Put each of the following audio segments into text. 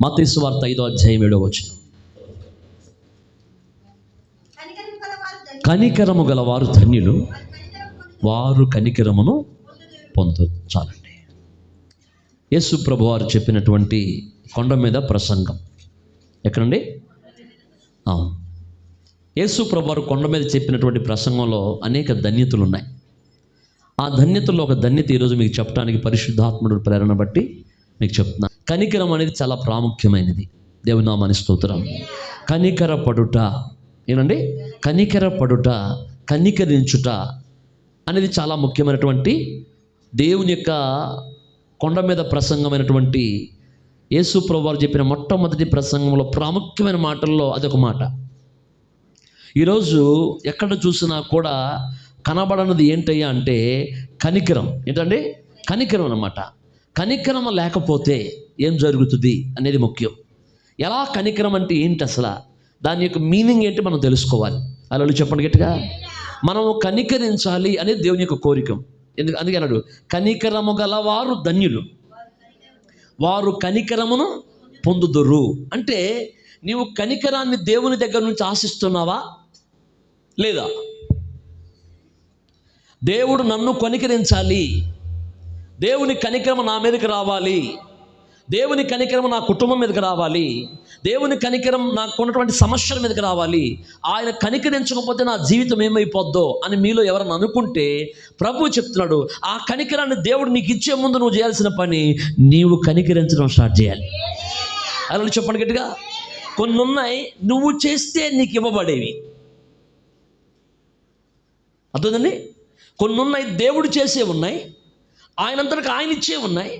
మత్తయి సువార్త 5:7. కనికరము గలవారు ధన్యులు, వారు కనికరమును పొందుతారు. చాలండి. యేసు ప్రభు వారు చెప్పినటువంటి కొండ మీద ప్రసంగం ఎక్కడండి? యేసు ప్రభు వారు కొండ మీద చెప్పినటువంటి ప్రసంగంలో అనేక ధన్యతలు ఉన్నాయి. ఆ ధన్యతల్లో ఒక ధన్యత ఈరోజు మీకు చెప్పడానికి పరిశుద్ధాత్ముడు ప్రేరణ బట్టి మీకు చెప్తున్నా. కనికరం అనేది చాలా ప్రాముఖ్యమైనది. దేవుని నామానికి స్తోత్రం. కనికర పడుట, ఏనండి? కనికర పడుట, కనికరించుట అనేది చాలా ముఖ్యమైనటువంటి దేవుని యొక్క కొండ మీద ప్రసంగమైనటువంటి యేసు ప్రభు వారు చెప్పిన మొట్టమొదటి ప్రసంగంలో ప్రాముఖ్యమైన మాటల్లో అదొక మాట. ఈరోజు ఎక్కడ చూసినా కూడా కనబడనది ఏంటయ్యా అంటే కనికరం. ఏంటండి? కనికరం అన్నమాట. కనికరం లేకపోతే ఏం జరుగుతుంది అనేది ముఖ్యం. ఎలా కనికరం అంటే ఏంటి, అసలు దాని యొక్క మీనింగ్ ఏంటి మనం తెలుసుకోవాలి. అలా చెప్పండి గట్టిగా. మనము కనికరించాలి అనేది దేవుని యొక్క కోరిక. అందుకే అన్నాడు, కనికరము గలవారు ధన్యులు, వారు కనికరమును పొందుదురు. అంటే నీవు కనికరాన్ని దేవుని దగ్గర నుంచి ఆశిస్తున్నావా లేదా? దేవుడు నన్ను కనికరించాలి, దేవుని కనికరము నా మీదకి రావాలి, దేవుని కనికరం నా కుటుంబం మీదకి రావాలి, దేవుని కనికరం నాకు ఉన్నటువంటి సమస్యల మీదకి రావాలి, ఆయన కనికరించకపోతే నా జీవితం ఏమైపోద్దో అని మీలో ఎవరైనా అనుకుంటే ప్రభువు చెప్తున్నాడు, ఆ కనికరాన్ని దేవుడు నీకు ఇచ్చే ముందు నువ్వు చేయాల్సిన పని నీవు కనికరించడం స్టార్ట్ చేయాలి. అలా చెప్పండి గట్టిగా. కొన్ని ఉన్నాయి నువ్వు చేస్తే నీకు ఇవ్వబడేవి, అర్థండి. కొన్ని ఉన్నాయి దేవుడు చేసే ఉన్నాయి, ఆయనంతటికి ఆయన ఇచ్చే ఉన్నాయి.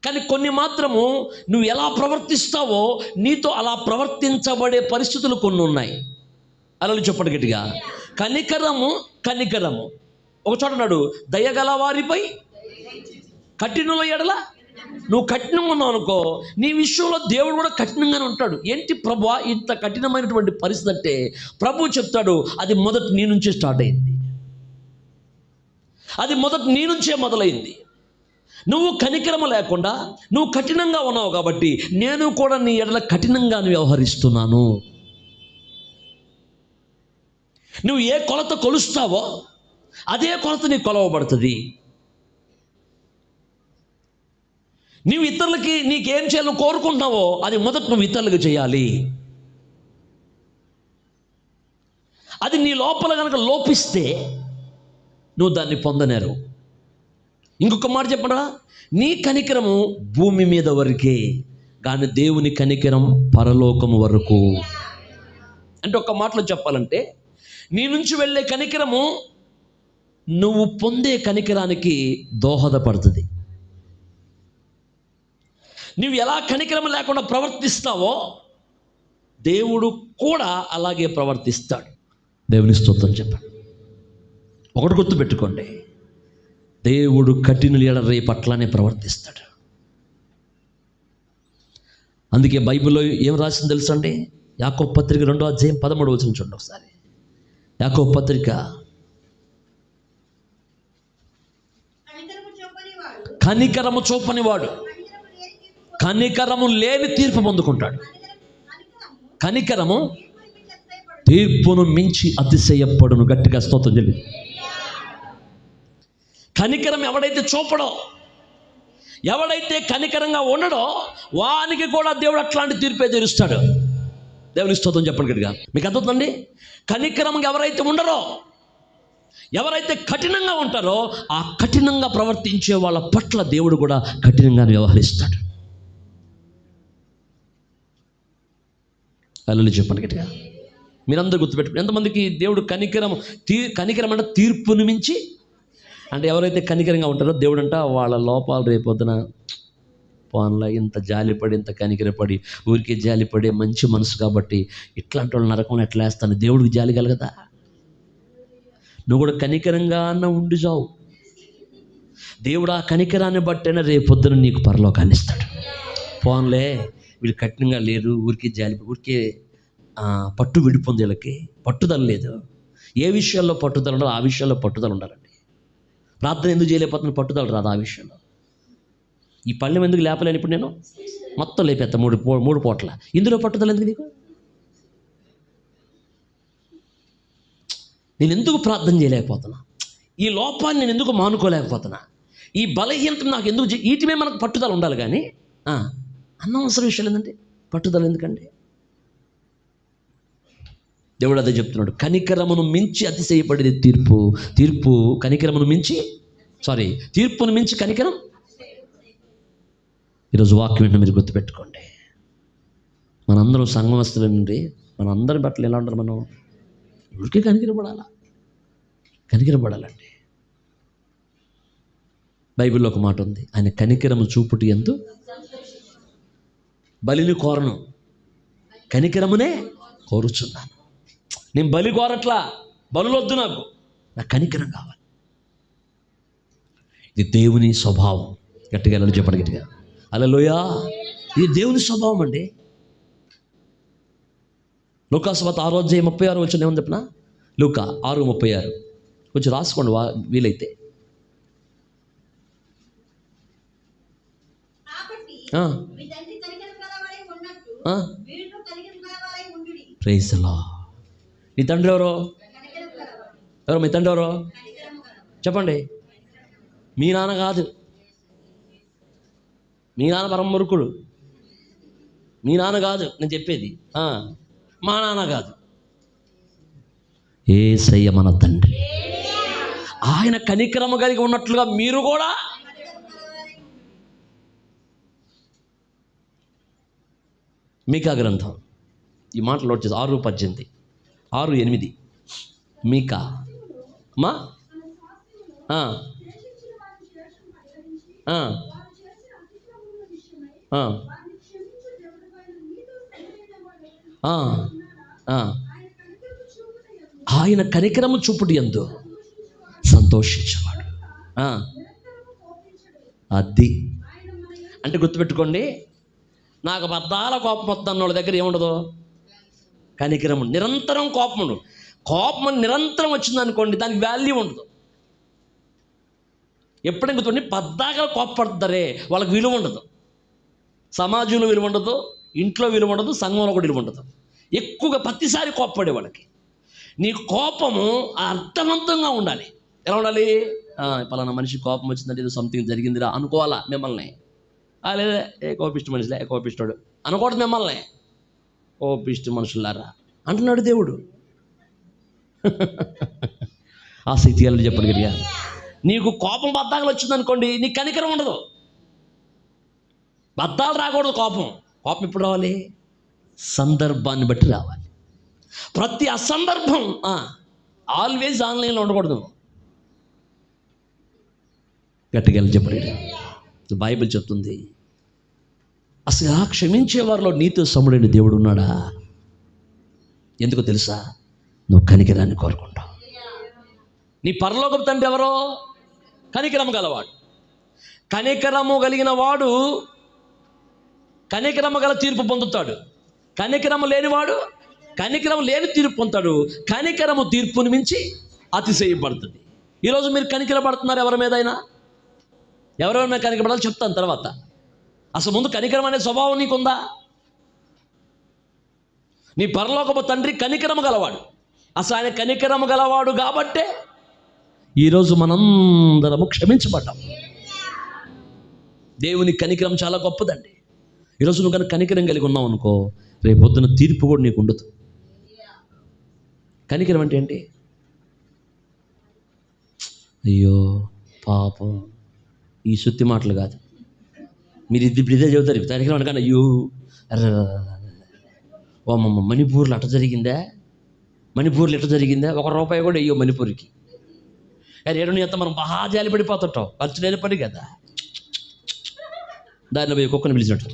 కానీ కొన్ని మాత్రము నువ్వు ఎలా ప్రవర్తిస్తావో నీతో అలా ప్రవర్తించబడే పరిస్థితులు కొన్ని ఉన్నాయి. అలా చెప్పండి గట్టిగా. కనికరము కనికరము ఒక చోట నాడు దయగల వారిపై కఠినుల ఎడల నువ్వు కఠినంగా ఉన్నావు అనుకో, నీ విషయంలో దేవుడు కూడా కఠినంగానే ఉంటాడు. ఏంటి ప్రభువా ఇంత కఠినమైనటువంటి పరిస్థితి అంటే ప్రభువు చెప్తాడు, అది మొదట నీ నుంచే స్టార్ట్ అయింది, అది మొదట నీ నుంచే మొదలైంది. నువ్వు కనికరమ లేకుండా నువ్వు కఠినంగా ఉన్నావు కాబట్టి నేను కూడా నీ ఎడల కఠినంగా వ్యవహరిస్తున్నాను. నువ్వు ఏ కొలత కొలుస్తావో అదే కొలత నీకు కొలవబడుతుంది. నువ్వు ఇతరులకి నీకేం చేయాలని కోరుకుంటున్నావో అది మొదట నువ్వు ఇతరులకు చేయాలి. అది నీ లోపల కనుక లోపిస్తే నువ్వు దాన్ని పొందనేరు. ఇంకొక మాట చెప్పరా, నీ కనికరము భూమి మీద వరకే, కానీ దేవుని కనికరం పరలోకము వరకు. అంటే ఒక మాటలో చెప్పాలంటే నీ నుంచి వెళ్ళే కనికరము నువ్వు పొందే కనికరానికి దోహదపడుతుంది. నువ్వు ఎలా కనికరం లేకుండా ప్రవర్తిస్తావో దేవుడు కూడా అలాగే ప్రవర్తిస్తాడు. దేవుని స్తోత్రం చెప్పండి. ఒకటి గుర్తుపెట్టుకోండి, దేవుడు కఠినుల ఎడల రేపు అట్లానే ప్రవర్తిస్తాడు. అందుకే బైబిల్లో ఏం రాసింది తెలుసా అండి? యాకోబు పత్రిక 2:13 చూడండి ఒకసారి. యాకోబు పత్రిక, కనికరము చూపని వాడు కనికరము లేని తీర్పు పొందుకుంటాడు. కనికరము తీర్పును మించి అతిశయపడును. గట్టిగా స్తోత్రం చెల్లి. కనికరం ఎవడైతే చూపడో, ఎవడైతే కనికరంగా ఉండడో వానికి కూడా దేవుడు అట్లాంటి తీర్పే తీరుస్తాడు. దేవుని స్తోత్రం చెప్పండి గట్టిగా. మీకు అర్థవుతుందండి? కనికరంగా ఎవరైతే ఉండరో, ఎవరైతే కఠినంగా ఉంటారో ఆ కఠినంగా ప్రవర్తించే వాళ్ళ పట్ల దేవుడు కూడా కఠినంగా వ్యవహరిస్తాడు. అల్లు చెప్పండి గట్టిగా. మీరందరూ గుర్తుపెట్టుకుని, ఎంతమందికి దేవుడు కనికరం అంటే తీర్పును మించి, అంటే ఎవరైతే కనికరంగా ఉంటారో దేవుడు అంట వాళ్ళ లోపాలు రేపొద్దున పోన్లా ఇంత జాలిపడి ఇంత కనికరపడి ఊరికే జాలిపడే మంచి మనసు కాబట్టి ఇట్లాంటి వాళ్ళు నరకంలో ఎట్లా వేస్తాను, దేవుడికి జాలి కలగదా? నువ్వు కూడా కనికరంగా అన్న ఉండి చావు, దేవుడు ఆ కనికరాన్ని బట్టైనా రేపొద్దున నీకు పరలోకాన్ని ఇస్తాడు. పోన్లే వీళ్ళు కఠినంగా లేరు, ఊరికే ఊరికే పట్టు విడిపోంది, వీళ్ళకి పట్టుదల లేదు. ఏ విషయాల్లో పట్టుదల ఉండాలో ఆ విషయాల్లో పట్టుదల ఉండాలండి. ప్రార్థన ఎందుకు చేయలేకపోతున్నాను? పట్టుదల రాదు ఆ విషయంలో. ఈ పళ్ళెం ఎందుకు లేపలేను ఇప్పుడు నేను? మొత్తం లేపేస్తా మూడు పూట్ల. ఇందులో పట్టుదల ఎందుకు నీకు? నేను ఎందుకు ప్రార్థన చేయలేకపోతున్నా? ఈ లోపాన్ని నేను ఎందుకు మానుకోలేకపోతున్నా? ఈ బలహీనత నాకు ఎందుకు? వీటిమే మనకు పట్టుదల ఉండాలి. కానీ అనవసర విషయాలు ఏంటంటే పట్టుదల ఎందుకండి? దేవుడు అదే చెప్తున్నాడు, కనికరమును మించి అతిశయపడేది తీర్పు కనికరమును మించి తీర్పును మించి కనికరం. ఈరోజు వాక్యం వెంటనే మీరు గుర్తుపెట్టుకోండి. మనందరం సంఘమస్తుల నుండి మనందరి బట్టలు ఎలా ఉంటారు? మనం ఊరికే కనికరపడాలండి. బైబిల్లో ఒక మాట ఉంది, ఆయన కనికరము చూపుటి యందు బలిని కోరను, కనికరమునే కోరుచున్నాను. నేను బలి కోరట్లా, బలులొద్దు, నాకు కనికరం కావాలి. ఇది దేవుని స్వభావం. గట్టిగా చెప్పండి, గట్టిగా హల్లెలూయా. ఇది దేవుని స్వభావం అండి. లూకా సువార్త 6:36 ఏమని చెప్పిన? లూకా 6:36 కొంచెం రాసుకోండి వీలైతే. Praise the Lord. నీ తండ్రి ఎవరో? మీ తండ్రి ఎవరో చెప్పండి. మీ నాన్న కాదు. మీ నాన్న పరమ మూర్ఖుడు. మీ నాన్న కాదు నేను చెప్పేది. మా నాన్న కాదు, యేసయ్య మన తండ్రి. ఆయన కనికరము కలిగి ఉన్నట్లుగా మీరు కూడా. మీకా గ్రంథం ఈ మాటలు నోట్ చేసి 6:18 6:8 మీకా మా ఆయన కనికరము చూపుటి యందు సంతోషించేవాడు. అది అంటే గుర్తుపెట్టుకోండి, నాకు బద్దాల కోపం వస్తున్న వాళ్ళ దగ్గర ఏముండదు? కనికరము. నిరంతరం కోపం నిరంతరం వచ్చిందనుకోండి, దానికి వాల్యూ ఉండదు. ఎప్పుడైనా గుర్తుపడి పద్దాగా కోపపడతారే వాళ్ళకి విలువ ఉండదు. సమాజంలో విలువ ఉండదు, ఇంట్లో విలువ ఉండదు, సంఘంలో కూడా విలువ ఉండదు. ఎక్కువగా ప్రతిసారి కోపపడే వాళ్ళకి. నీ కోపము అర్థవంతంగా ఉండాలి. ఎలా ఉండాలి? పలానా మనిషి కోపం వచ్చిందంటే ఏదో సంథింగ్ జరిగిందిరా అనుకోవాలా మిమ్మల్ని. లేదా కోపిష్టి మనిషిలే, కోపిష్టాడు అనకూడదు మిమ్మల్ని. కోపిష్టి మనుషులారా అంటున్నాడు దేవుడు. ఆసక్తి అని చెప్పండి గట్టిగా. నీకు కోపం బద్దాలు వచ్చిందనుకోండి, నీకు కనికరం ఉండదు. బద్దాలు రాకూడదు. కోపం ఎప్పుడు రావాలి? సందర్భాన్ని బట్టి రావాలి. ప్రతి అసందర్భం ఆల్వేజ్ ఆన్లైన్లో ఉండకూడదు. గట్టిగా చెప్పండి. బైబిల్ చెప్తుంది, అసలు క్షమించే వారిలో నీతో సముడైన దేవుడు ఉన్నాడా? ఎందుకో తెలుసా? నువ్వు కనికరాన్ని కోరుకుంటావు. నీ పరలోకపు తండ్రి ఎవరో? కనికరము గలవాడు. కనికరము కలిగిన వాడు కనికరము గల తీర్పు పొందుతాడు. కనికరము లేనివాడు కనికరము లేని తీర్పు పొందుతాడు. కనికరము తీర్పుని మించి అతిశయపడుతుంది. ఈరోజు మీరు కనికరపడుతున్నారు ఎవరి మీదైనా? ఎవరెవరి మీద కనికరపడాలో చెప్తాను తర్వాత. అసలు ముందు కనికరం అనే స్వభావం నీకుందా? నీ పరలోకపు తండ్రి కనికరము గలవాడు. అసలు ఆయన కనికరము గలవాడు కాబట్టే ఈరోజు మనందరము క్షమించబడ్డాం. దేవుని కనికరం చాలా గొప్పదండి. ఈరోజు నువ్వు కనుక కనికరం కలిగి ఉన్నావు అనుకో, రేపు పొద్దున తీర్పు కూడా నీకు ఉండదు. కనికరం అంటే ఏంటి? అయ్యో పాపం, ఈ సుత్తి మాటలు కాదు. మీరు ఇప్పుడు ఇదే చెబుతారు. కనికరం అనగానే అయ్యో ఓ అమ్మమ్మ మణిపూర్లో అట్ట జరిగిందా, మణిపూర్లో ఎట్ట జరిగిందా, ₹1 కూడా అయ్యో మణిపూర్కి. కానీ ఏడు అంతా మనం బాగా జాలి పడిపోతుంటాం. ఖర్చు లేని పని కదా. దారిలో పోయి కుక్కను పిలిచినట్టు.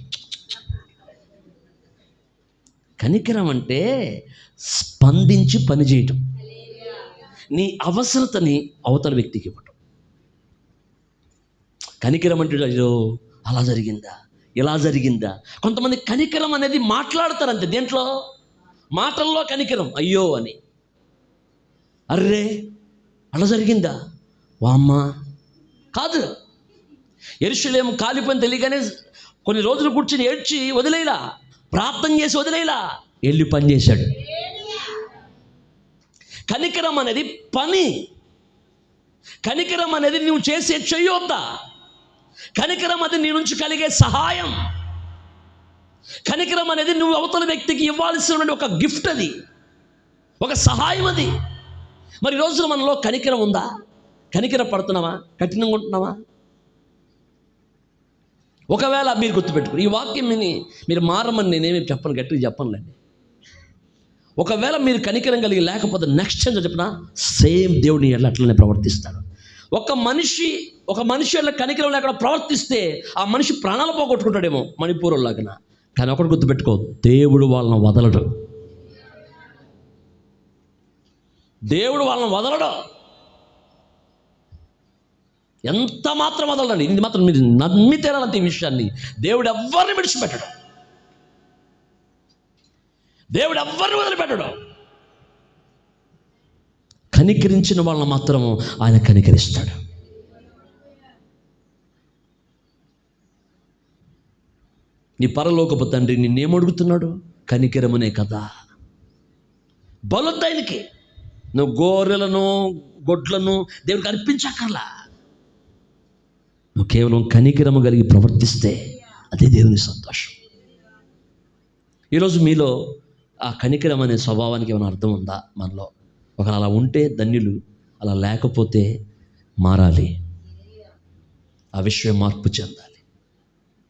కనికరం అంటే స్పందించి పనిచేయటం, నీ అవసరతని అవతల వ్యక్తికి ఇవ్వటం. కనికరం అంటే అయ్యో అలా జరిగిందా, ఇలా జరిగిందా. కొంతమంది కనికరం అనేది మాట్లాడతారంతే. దేంట్లో? మాటల్లో కనికరం. అయ్యో అని, అర్రే అలా జరిగిందా, వామ్మా కాదు. యెరూషలేము కాలిపోయిన తెలియగానే కొన్ని రోజులు కూర్చుని ఏడ్చి వదిలేలా, ప్రార్థన చేసి వదిలేలా, వెళ్ళి పని చేశాడు. కనికరం అనేది పని. కనికరం అనేది నువ్వు చేసే చెయ్యొద్దా. కనికరం అది నీ నుంచి కలిగే సహాయం. కనికరం అనేది నువ్వు అవతల వ్యక్తికి ఇవ్వాల్సిన ఒక గిఫ్ట్, అది ఒక సహాయం. అది మరి ఈ రోజున మనలో కనికరం ఉందా? కనికర పడుతున్నావా? కఠినంగా ఉంటున్నావా? ఒకవేళ మీరు గుర్తుపెట్టుకుని ఈ వాక్యం మీరు మారమని నేనేమి చెప్పను, గట్టిగా చెప్పనులేండి. ఒకవేళ మీరు కనికరం కలిగి లేకపోతే నెక్స్ట్ టైం చెప్పినా సేమ్ దేవుడిని ఎట్లా అట్లనే ప్రవర్తిస్తాడు. ఒక మనిషి ఎట్లా కనికరం లేకుండా ప్రవర్తిస్తే ఆ మనిషి ప్రాణాలు పోగొట్టుకుంటాడేమో మణిపూరులాగా. కానీ ఒకటి గుర్తుపెట్టుకో, దేవుడు వాళ్ళని వదలడు. దేవుడు వాళ్ళని వదలడు, ఎంత మాత్రం వదలడండి. ఇది మాత్రం మీరు నమ్మి తీరాలంటే ఈ విషయాన్ని. దేవుడు ఎవ్వరిని విడిచిపెట్టడు, దేవుడు ఎవ్వరిని వదిలిపెట్టడు. కనికరించిన వాళ్ళని మాత్రము ఆయన కనికరిస్తాడు. నీ పరలోకపు తండ్రి నిన్నేమడుగుతున్నాడు? కనికరమనే కదా. బలొద్దు ఆయనకి. నువ్వు గొర్రెలను గొడ్లను దేవుడికి అర్పించక్కర్లా. నువ్వు కేవలం కనికరము కలిగి ప్రవర్తిస్తే అదే దేవుని సంతోషం. ఈరోజు మీలో ఆ కనికరం అనే స్వభావానికి ఏమైనా అర్థం ఉందా? మనలో ఒకవేళ అలా ఉంటే ధన్యులు, అలా లేకపోతే మారాలి. ఆ విషయం మార్పు చెందాలి.